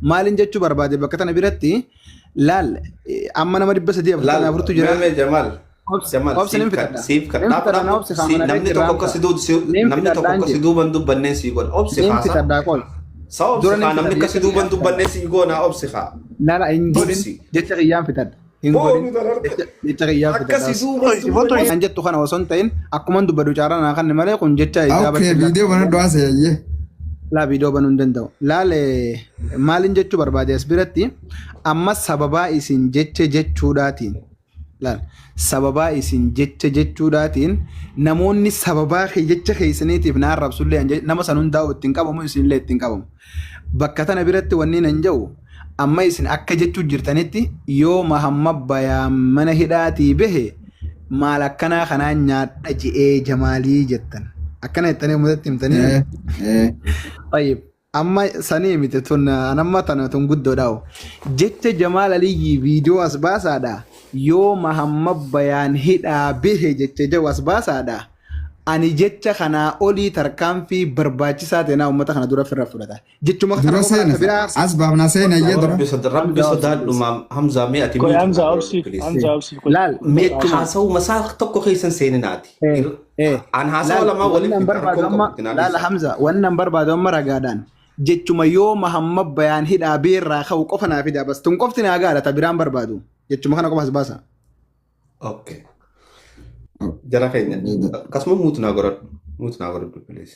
maalin jechuu barbaade bakka tana biratti laal amma nama dhibba sadii afurtamii afurtu jira. Mame Jamal. Jamal siif kadhaa namni tokko akka si duuban dubbannee si godha obsi haasa. Sawa obsi haa namni akka si duuban dubbannee si goona obsi haa. Laala hin godhin jecha qiyyaan fitadha. Hin godhin jecha qiyyaan fitadha. Akka si duuban kan jettu kana osoo hin ta'in akkuma dubbadu caaraan haa kanne malee kun jecha Okay, video bana doa saya. laa viidiyoo banuu hin danda'u. Laale maalin jechuu barbaade as biratti amma sababaa isin jechuudhaatiin laal sababaa isin jechuudhaatiin namoonni sababaa jecha keessaniitiif na arrabsullee nama san hundaa'u ittiin qabamu isinillee ittiin qabamu. Bakka tana biratti wanni nan jedhu amma isin akka jechuu jirtanitti yoo Mahammad Bayaan mana hidhaatii bahe maal akkanaa kanaan nyaadha je'ee Jamaalii jettan. Akkana jettanii mudatti himtanii. Tayyib amma sanii miti tun anamma tana tun guddoodhaa'u. Jecha Jamaal Aliyyi viidiyoo as baasaadha. Yoo Mahammad Bayaan hidhaa bahe jecha jawu as baasaadha. Ani jecha kanaa olii tarkaanfii barbaachisaa ta'e naa uummata kana dura firra fudhata. Jechuma Dura seenaa asbaabna seenaa iyyee dura. Rabbi sodaadhu Hamza mee ati Hamza obsi laal meetti haasa'u masaa tokko keessan seeninaati. An haasa'u lama walitti laala Hamza wannan barbaadu amma ragaadhaan jechuma yoo Mahammad Bayaan hidhaa beerraa ka'u qofa naa fidaa bas tun qofti naa gaadha biraan barbaadu jechuma kana qofa as baasa. Okay. Jara keenya akkasuma muutunaa godhadhu please.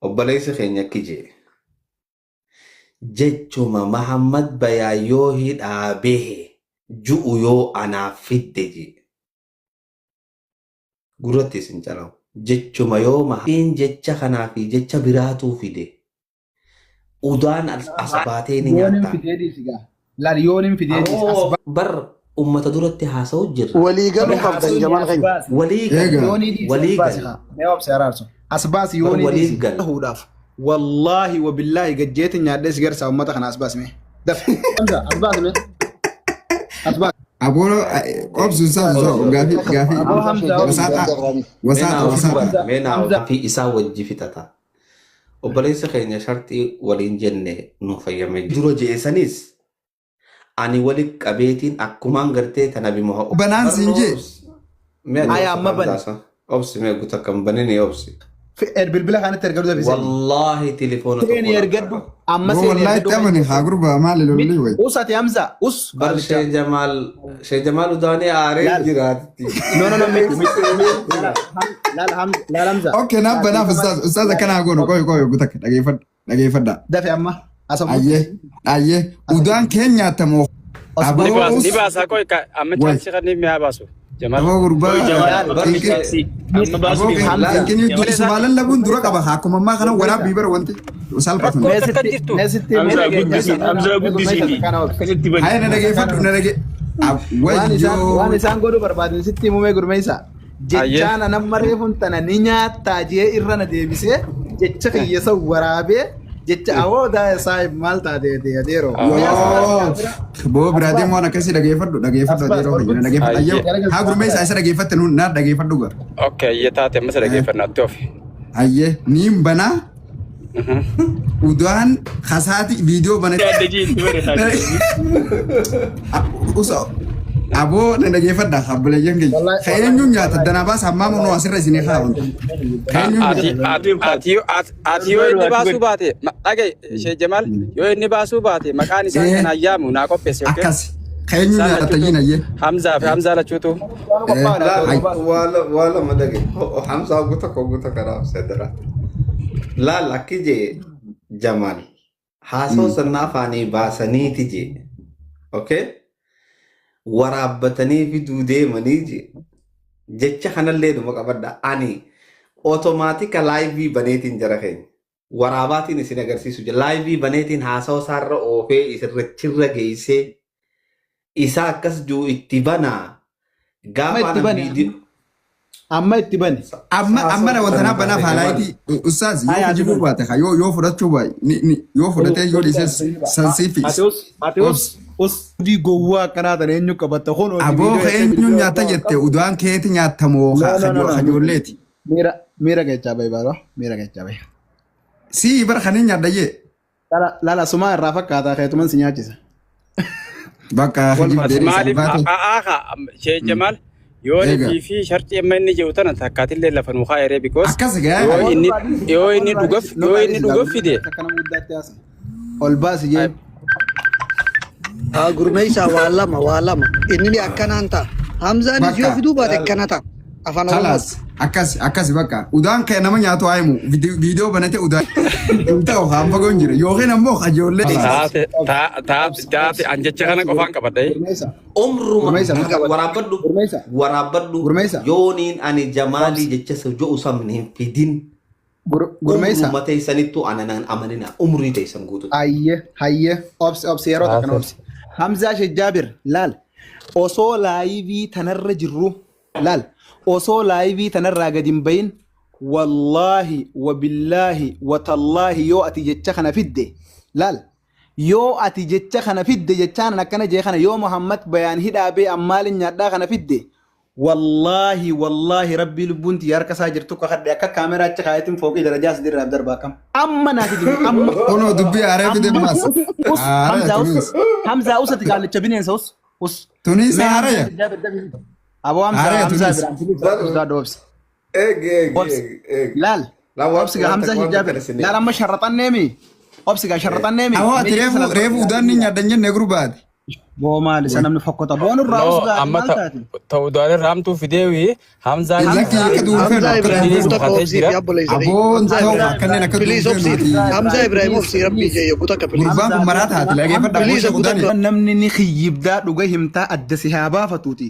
Obboleessi keenya akki jee jechuma Mahammad Bayaan yoo hidhaa bahe ju'u yoo anaaf fidde jee gurratti isin calawu jechuma yoo mahiin jecha kanaa fi jecha biraatuu fide udaan as baatee ni nyaata. Laal yooniin fideedis bar ummata duratti haasa'u jirra. walii galu qabdan Jamaal keenya. Walii gal. Mee obsi araarsu. Asbaas yooniidis huudhaaf. Wallaahi wa billaahi gajjeetiin nyaadhee si garsaa uummata kana asbaas mee. Daf. Asbaas mee. Asbaas. Aboro obsu sa gafi wasata. Meenaa fi isaa wajji fitata. Obboleessa keenya shartii waliin jenne nu fayyame. Dura jeessanis ani waliin qabeetiin akkumaan gartee tanabi moha. Banaan sinjee. Ayaa amma bane. Obsi mee guutaa kan banene obsi. Bilbila kanatti ergaduu dafisee. Wallahi telefoona tokko. Seeni ergaddu. Amma seeni Wallahi ergaddu. tamani hagurba maali lolli way. Usati Hamza. Us. Bar Sheikh Jamal udaane aaree jiraatti. No. Laal Hamza. Okay, na banaaf ustaz kana goonu koy gutak dhageeffadha. Dafe amma. Asabu. Ayyee udaan keenya tamoo. Dibaasa koy amma chaansi kan ni baasu. Jamal. Aboo gurba. Kini dusumalan labun dura qaba akkuma ammaa kana waraab biibara wanti salphatu. Hamza guddisiiti. Hayya na dhage. Waan isaan godhu barbaadin sitti himumee gurmeessa. Jechaan nama reefuun tana ni nyaattaa jee irra na deebisee jecha kiyyasa waraabee jecha awoodaa isaa maal taatee adeeroo. Boo biraatee waan akkasii dhageeffadhu adeeroo dhageeffadhu. Haa gurmeessaa isa dhageeffatte nuun naa dhageeffadhu gara. Okay, iyya taate amma dhageeffannatti ofi. Hayyee niin banaa. Udaan kasaati viidiyoo banate. Uso aboo na dhageeffadha habbulee jengee. Keenyuun nyaata danabaa sammaa munoo asirra isinii kaa'uun. Ati yoo inni baasuu baate dhagaye Sheikh Jamal yoo inni baasuu baate maqaan isaa kan ayyaamu naa qopheesse. Akkas keenyuun nyaata tajiin Hamza lachuutu. Wala madage. Hamza guuta karaa sedera. Laal akki jee Jamal haasoo sannaa afaanii baasaniiti jee. Okay? Waraabbatanii fiduu deemanii jee. Jecha kanallee dhuma qabadha. Ani otomaatika laayivii baneetiin jara keenya. Waraabaatiin isin agarsiisu jee. Laayivii baneetiin haasoo isaarra oofee isirrachirra geessee isaa akkas juu itti banaa. Gaafa amma itti bane. Amma na wanta na banaa faalaayiti ustaaz yoo hojii baate yoo fudhachuu baay'ee yoo fudhatee yoo dhiises sansiifi. Us di gowwaa akkanaa tan eenyu qabatta kun aboo eenyuun nyaata jette udaan keeti nyaatamoo kajoolleeti. Miira gachaa bahe baadhaa miira gachaa bahe. Si bara kanin nyaadha jee. لا سما الرافق كاتا خيتو سنياتيس Bakka hajib Bas dheedhii maaliif salphaate. Shee Jamal yoo Eega. fi shartii amma inni jiru tana takkaatillee lafa nu kaa'ee because Akkas gaa. yoo inni dhugaaf fide ol baasi jee Gurmeessaa waa lama inni akkanaan ta'a. Hamzaanis yoo fiduu baate akkana ta'a. Afaan Khalas. Akkas bakka. Udaan kee nama nyaatu haayimu. Viidiyoo banate udaan. Ta'u haan fagoon jira. Yookiin ammoo ijoollee. taate an jecha kana qofaan qabadhe. waraabadhu Gurmeessa. yooniin ani Jamaalii jecha sojoo usamni hin fidin. gurmeessa Umruma teessanittu ananan amanina umrii teessan guutu. hayye obsi yeroo takkan obsi Hamzaa Shejjaabir laal osoo laayivii tanarra jirru laal osoo laayivii tanarraa gadi hin bayin wallaahi wabillaahi watallaahi yoo ati jecha kana fidde laal yoo ati jecha kana fidde jechaan akkana jee kana yoo Muhammad bayaan hidhaabee ammaalin nyaadhaa kana fidde wallaahi rabbii lubbuun tiyya harka isaa jirtu kakadhe akka kaameraa achi kaayatiin fooqii darajaa sidirraaf darbaa kam amma naati jiru amma Kunoo dubbii haaree fide maas. Hamzaa usati gaalicha bineensa us Tunis haaraya. Abo Haaraya Hamzaa tunis. biraan ustaa doobsi laal obsi ga Hamzaa Shejjaabir laal amma sharraxanneemi obsi ga sharraxanneemi Awwa ati reefu udaan ni nyaaddan jenne gurbaati. boo maali isa namni fokkota boon irraa us gaa amma maal taati ta'u daalee raamtuu fideewi Hamzaa Lakki akka duunfee Hamzaa Ibrahim bakka. buta koobsii fi abboleessa. Aboon ta'u kanneen akka Biliis duunfee obsii. nuti. Hamzaa Ibrahim obsii rabbii jee buta ka biliis. Gurbaan kun maraa taate lageeffadha boosha kudhan. namni ni khiyyibdaa dhuga himtaa adda si haa baafatuuti.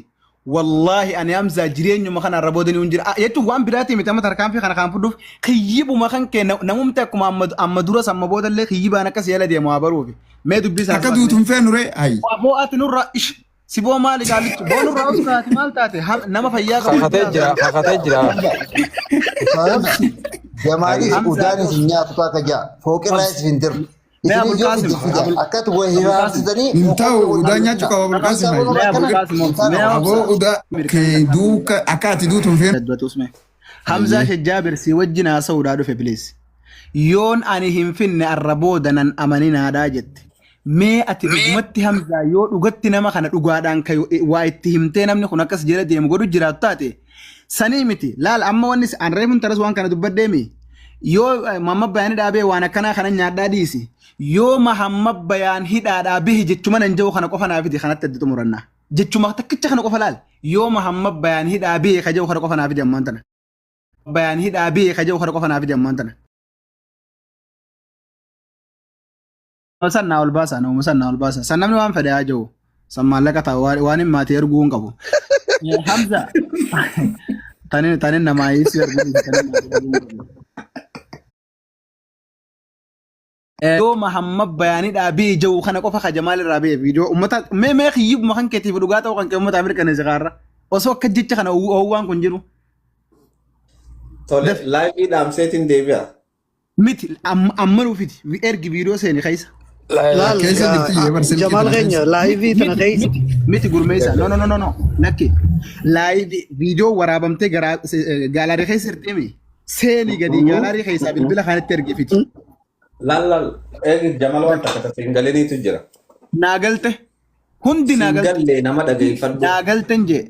Wallaahi ani Hamzaa jireenyuma kana irra boodanii hin jira. Jechuun waan biraati miti amma tarkaanfii kana kan fudhuuf khiyyibuma kan kee namumti akkuma amma duras amma boodallee khiyyibaan akkas yaala deemu haa baruufi. Mee dubbisaa. Akka duutuun feenure ayi. Aboo ati nurra ish si boo maali gaalichu boo nurra us taate maal taate nama fayyaa qabu. kakatee jira. Jamaalis udaanis nyaatu taata jaa fooqirraas hin jiru. Isin yoo akkatti wayii hiraasitanii Hin ta'u udaan nyaachuu qaba bulqaasim ayi. Aboo udaa kee duuka akka ati duutuun feenu. Hamzaa Shejjaabir si wajjin haasa'uudhaa dhufe bilees. Yoon ani hin finne arra booda nan amaninaadhaa jette. Mee ati dhugumatti Hamzaa yoo dhugatti nama kana dhugaadhaan waa itti himtee namni kun akkas jala deemu godhu jiraatu taate sanii miti laal amma wanni an reefun taras waan kana dubbaddeemi yoo Muhammad bayaan hidhaabee waan akkanaa kana nyaadhaa dhiisi yoo Muhammad bayaan hidhaadhaa bihi jechuma nan jiru kana qofa naafiti kanatti adda xumurannaa jechuma takkicha kana qofa laal yoo Muhammad bayaan hidhaabee ka jiru kana qofa naafiti ammaan tana bayaan hidhaabee ka jiru kana qofa naafiti ammaan tana. Musannaa ol baasa nama musannaa ol baasa san namni waan fedhe haa jiru san maallaqa ta'a waan hin maatii erguu hin qabu. Hamza tanin namaa hiisi erguu yoo Muhammad bayaanii dhaabii jiru kana qofa ka Jamaal irraa ba'e viidiyoo uummata mee kiyyibuma kan keetiif dhugaa ta'uu kan kee uummata mirkaneessa kaarra osoo akka jecha kana waan kun jiru. Tole laayivii dhaamseetiin deebi'a. Miti amma nuufiti ergi viidiyoo seeni keessa. Laal Jamaal keenya laayivii tana keessa. Miti gurmeessa no lakki laayivii viidiyoo waraabamtee gaalaarii keessa hir'ime seenii gadi gaalaarii keessaa bilbila kanatti ergifiti. Laal eegi Jamal waan takka singaliniitu jira. Naagalte hundi naagalte. Singallee nama dhageeffadhu. Naagalten jee.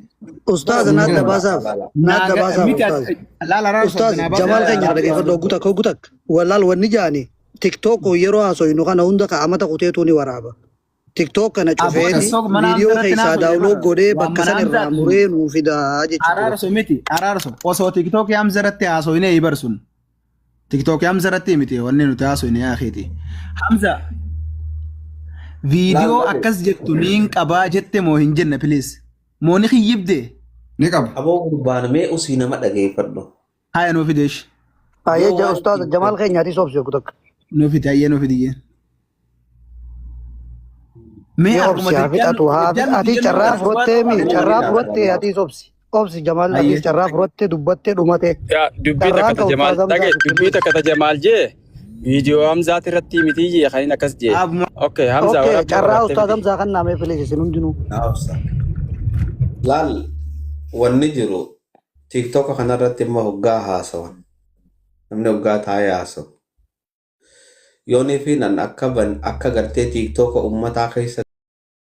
Ustaaz naadda baasaaf. Naadda baasaaf. Ustaaz Jamaal keenya dhageeffadhu gutak. Wallaal wanni jaani. TikTok yeroo haasofnu kana hunda ka'amata kuteetu ni waraaba. TikTok kana cufeeti viidiyoo keessaa daawunlood godhee bakka san irraa muree nuu fidaa jechuudha. Araarso miti araarso osoo TikTok Hamzarratti haasofnee ibarsun. TikTok Hamzarratti miti wanni nuti haasofne yaakeeti. Hamza viidiyoo akkas jettu niin qabaa jette moo hin jenne please. Moo ni kiyyibde. Ni qaba. Aboo gurbaan mee usii nama dhageeffadhu. Haya nuu fideesh. Ayyee Ustaaz Jamaal keenyaati soobsee gutak. Nuu fide ayyee nuu fidiyyee. Mee ati carraa fudhattee ati sobsi. Obsi Jamaal ati carraa fudhattee dubbattee dhumatee. Dubbii takka ta Jamaal jee viidiyoo Hamzaati irratti miti jee kan akkas jee. Okay Hamzaa Okay carraa Ustaaz Hamzaa kan naamee filee isin hundinuu. Laal wanni jiru TikTok kanarratti immoo hoggaa haasawan. Namni hoggaa taa'ee haasawu. yoonii fi nan akka gartee tiiktooka ummataa keessa